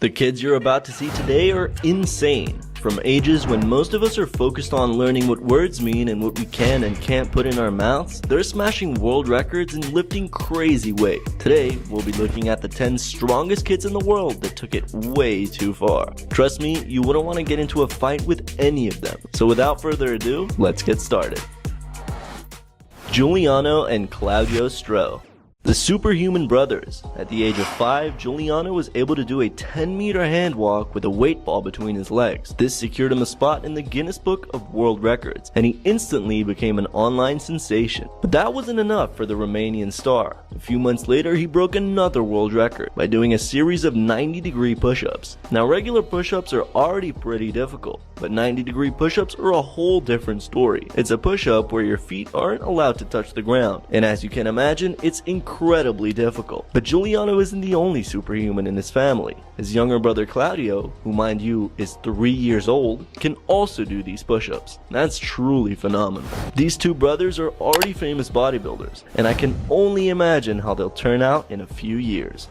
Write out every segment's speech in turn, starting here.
The kids you're about to see today are insane. From ages when most of us are focused on learning what words mean and what we can and can't put in our mouths, they're smashing world records and lifting crazy weight. Today, we'll be looking at the 10 strongest kids in the world that took it way too far. Trust me, you wouldn't want to get into a fight with any of them. So without further ado, let's get started. Giuliano and Claudio Stro. The superhuman brothers. At the age of 5, Giuliano was able to do a 10-meter hand walk with a weight ball between his legs. This secured him a spot in the Guinness Book of World Records, and he instantly became an online sensation. But that wasn't enough for the Romanian star. A few months later, he broke another world record by doing a series of 90-degree push-ups. Now, regular push-ups are already pretty difficult, but 90-degree push-ups are a whole different story. It's a push-up where your feet aren't allowed to touch the ground, and as you can imagine, it's incredibly difficult. But Giuliano isn't the only superhuman in his family. His younger brother Claudio, who mind you is 3 years old, can also do these push-ups. That's truly phenomenal. These two brothers are already famous bodybuilders, and I can only imagine how they'll turn out in a few years.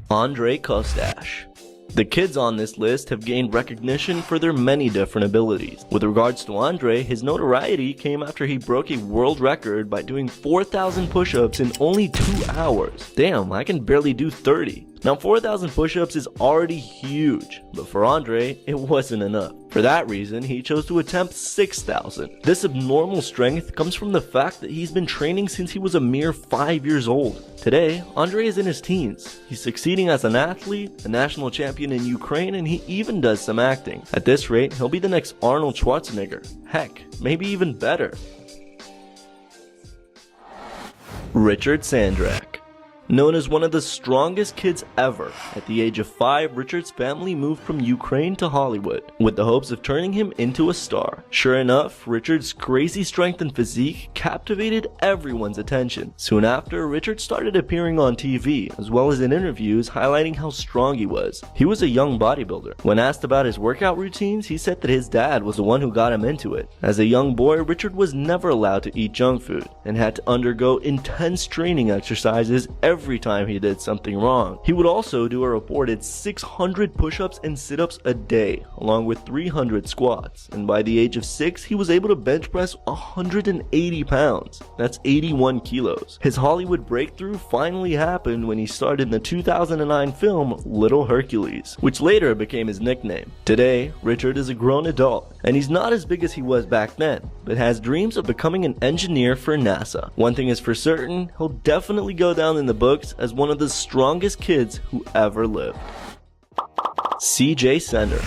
ANDREY KOSTASH. The kids on this list have gained recognition for their many different abilities. With regards to Andrei, his notoriety came after he broke a world record by doing 4,000 push-ups in only 2 hours. Damn, I can barely do 30. Now 4,000 push-ups is already huge, but for Andrei, it wasn't enough. For that reason, he chose to attempt 6,000. This abnormal strength comes from the fact that he's been training since he was a mere 5 years old. Today, Andrei is in his teens. He's succeeding as an athlete, a national champion in Ukraine, and he even does some acting. At this rate, he'll be the next Arnold Schwarzenegger. Heck, maybe even better. Richard SANDRAK. Known as one of the strongest kids ever, at the age of 5, Richard's family moved from Ukraine to Hollywood, with the hopes of turning him into a star. Sure enough, Richard's crazy strength and physique captivated everyone's attention. Soon after, Richard started appearing on TV, as well as in interviews highlighting how strong he was. He was a young bodybuilder. When asked about his workout routines, he said that his dad was the one who got him into it. As a young boy, Richard was never allowed to eat junk food, and had to undergo intense training exercises every time he did something wrong. He would also do a reported 600 push-ups and sit-ups a day, along with 300 squats, and by the age of 6, he was able to bench press 180 pounds. That's 81 kilos. His Hollywood breakthrough finally happened when he starred in the 2009 film Little Hercules, which later became his nickname. Today, Richard is a grown adult, and he's not as big as he was back then, but has dreams of becoming an engineer for NASA. One thing is for certain, he'll definitely go down in the books as one of the strongest kids who ever lived. CJ Center.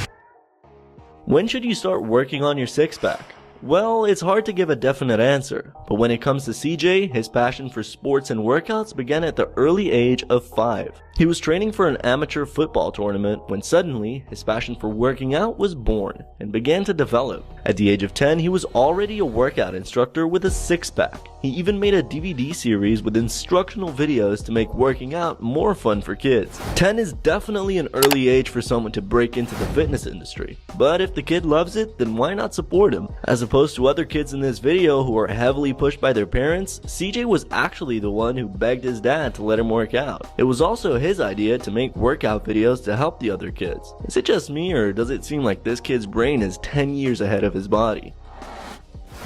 When should you start working on your six-pack? Well, it's hard to give a definite answer, but when it comes to CJ, his passion for sports and workouts began at the early age of 5. He was training for an amateur football tournament when suddenly his passion for working out was born and began to develop. At the age of 10, he was already a workout instructor with a six-pack. He even made a DVD series with instructional videos to make working out more fun for kids. 10 is definitely an early age for someone to break into the fitness industry, but if the kid loves it, then why not support him? As opposed to other kids in this video who are heavily pushed by their parents, CJ was actually the one who begged his dad to let him work out. It was also his idea to make workout videos to help the other kids. Is it just me, or does it seem like this kid's brain is 10 years ahead of his body?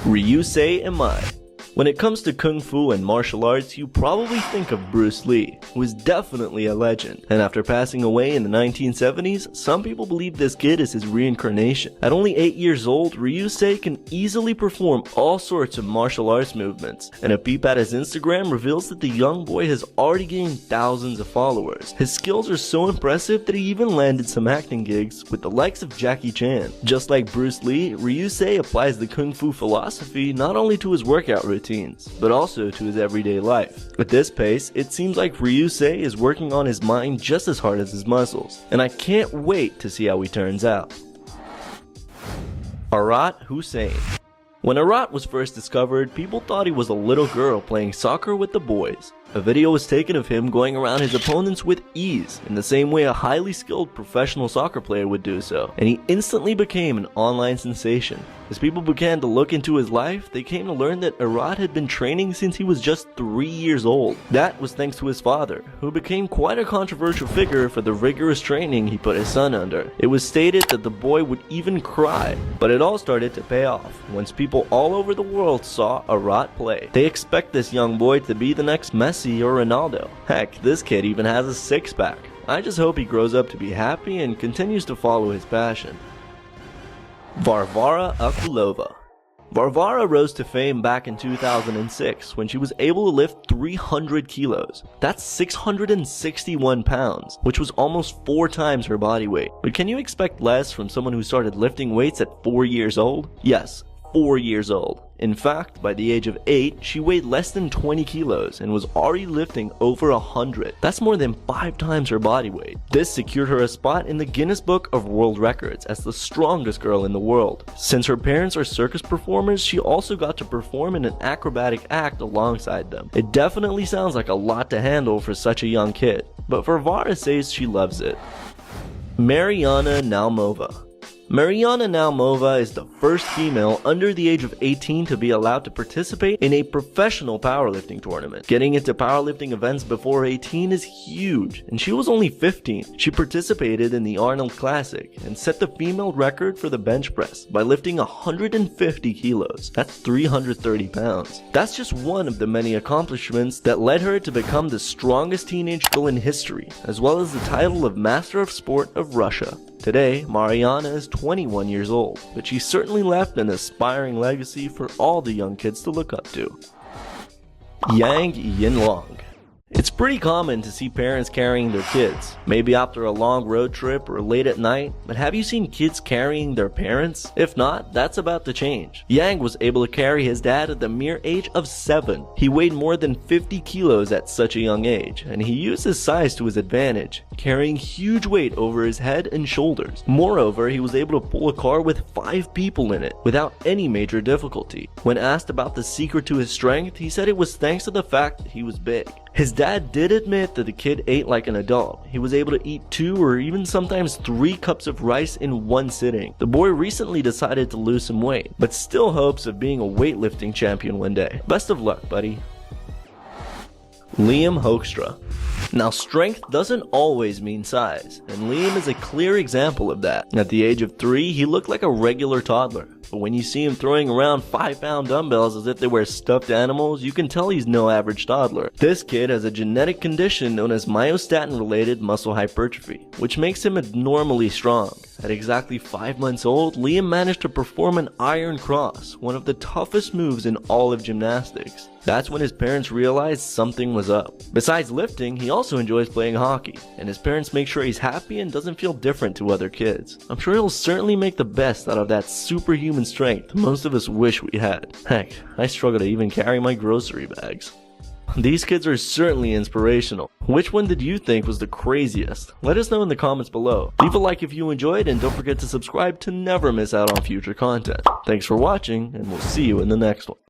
Ryusei Imai. When it comes to Kung Fu and martial arts, you probably think of Bruce Lee, who is definitely a legend, and after passing away in the 1970s, some people believe this kid is his reincarnation. At only 8 years old, Ryusei can easily perform all sorts of martial arts movements, and a peep at his Instagram reveals that the young boy has already gained thousands of followers. His skills are so impressive that he even landed some acting gigs with the likes of Jackie Chan. Just like Bruce Lee, Ryusei applies the Kung Fu philosophy not only to his workout routines, but also to his everyday life. At this pace, it seems like Ryusei is working on his mind just as hard as his muscles, and I can't wait to see how he turns out. ARAT HOSSEINI. When ARAT was first discovered, people thought he was a little girl playing soccer with the boys. A video was taken of him going around his opponents with ease, in the same way a highly skilled professional soccer player would do so, and he instantly became an online sensation. As people began to look into his life, they came to learn that ARAT had been training since he was just 3 years old. That was thanks to his father, who became quite a controversial figure for the rigorous training he put his son under. It was stated that the boy would even cry, but it all started to pay off once people all over the world saw ARAT play. They expect this young boy to be the next Messi or Ronaldo. Heck, this kid even has a six-pack. I just hope he grows up to be happy and continues to follow his passion. VARVARA AKULOVA. VARVARA rose to fame back in 2006 when she was able to lift 300 kilos. That's 661 pounds, which was almost 4 times her body weight. But can you expect less from someone who started lifting weights at 4 years old? Yes, 4 years old. In fact, by the age of 8, she weighed less than 20 kilos and was already lifting over 100. That's more than 5 times her body weight. This secured her a spot in the Guinness Book of World Records as the strongest girl in the world. Since her parents are circus performers, she also got to perform in an acrobatic act alongside them. It definitely sounds like a lot to handle for such a young kid, but VARVARA says she loves it. MARYANA NAUMOVA. MARYANA NAUMOVA is the first female under the age of 18 to be allowed to participate in a professional powerlifting tournament. Getting into powerlifting events before 18 is huge, and she was only 15. She participated in the Arnold Classic and set the female record for the bench press by lifting 150 kilos. That's 330 pounds. That's just one of the many accomplishments that led her to become the strongest teenage girl in history, as well as the title of Master of Sport of Russia. Today, MARYANA is 21 years old, but she certainly left an aspiring legacy for all the young kids to look up to. Yang JINLONG. It's pretty common to see parents carrying their kids, maybe after a long road trip or late at night, but have you seen kids carrying their parents? If not, that's about to change. Yang was able to carry his dad at the mere age of 7. He weighed more than 50 kilos at such a young age, and he used his size to his advantage, carrying huge weight over his head and shoulders. Moreover, he was able to pull a car with 5 people in it without any major difficulty. When asked about the secret to his strength, he said it was thanks to the fact that he was big. His dad did admit that the kid ate like an adult. He was able to eat 2 or even sometimes 3 cups of rice in one sitting. The boy recently decided to lose some weight, but still hopes of being a weightlifting champion one day. Best of luck, buddy. Liam HOEKSTRA. Now, strength doesn't always mean size, and Liam is a clear example of that. At the age of 3, he looked like a regular toddler, but when you see him throwing around 5-pound dumbbells as if they were stuffed animals, you can tell he's no average toddler. This kid has a genetic condition known as myostatin-related muscle hypertrophy, which makes him abnormally strong. At exactly 5 months old, Liam managed to perform an iron cross, one of the toughest moves in all of gymnastics. That's when his parents realized something was up. Besides lifting, he also enjoys playing hockey, and his parents make sure he's happy and doesn't feel different to other kids. I'm sure he'll certainly make the best out of that superhuman strength most of us wish we had. Heck, I struggle to even carry my grocery bags. These kids are certainly inspirational. Which one did you think was the craziest? Let us know in the comments below. Leave a like if you enjoyed, and don't forget to subscribe to never miss out on future content. Thanks for watching, and we'll see you in the next one.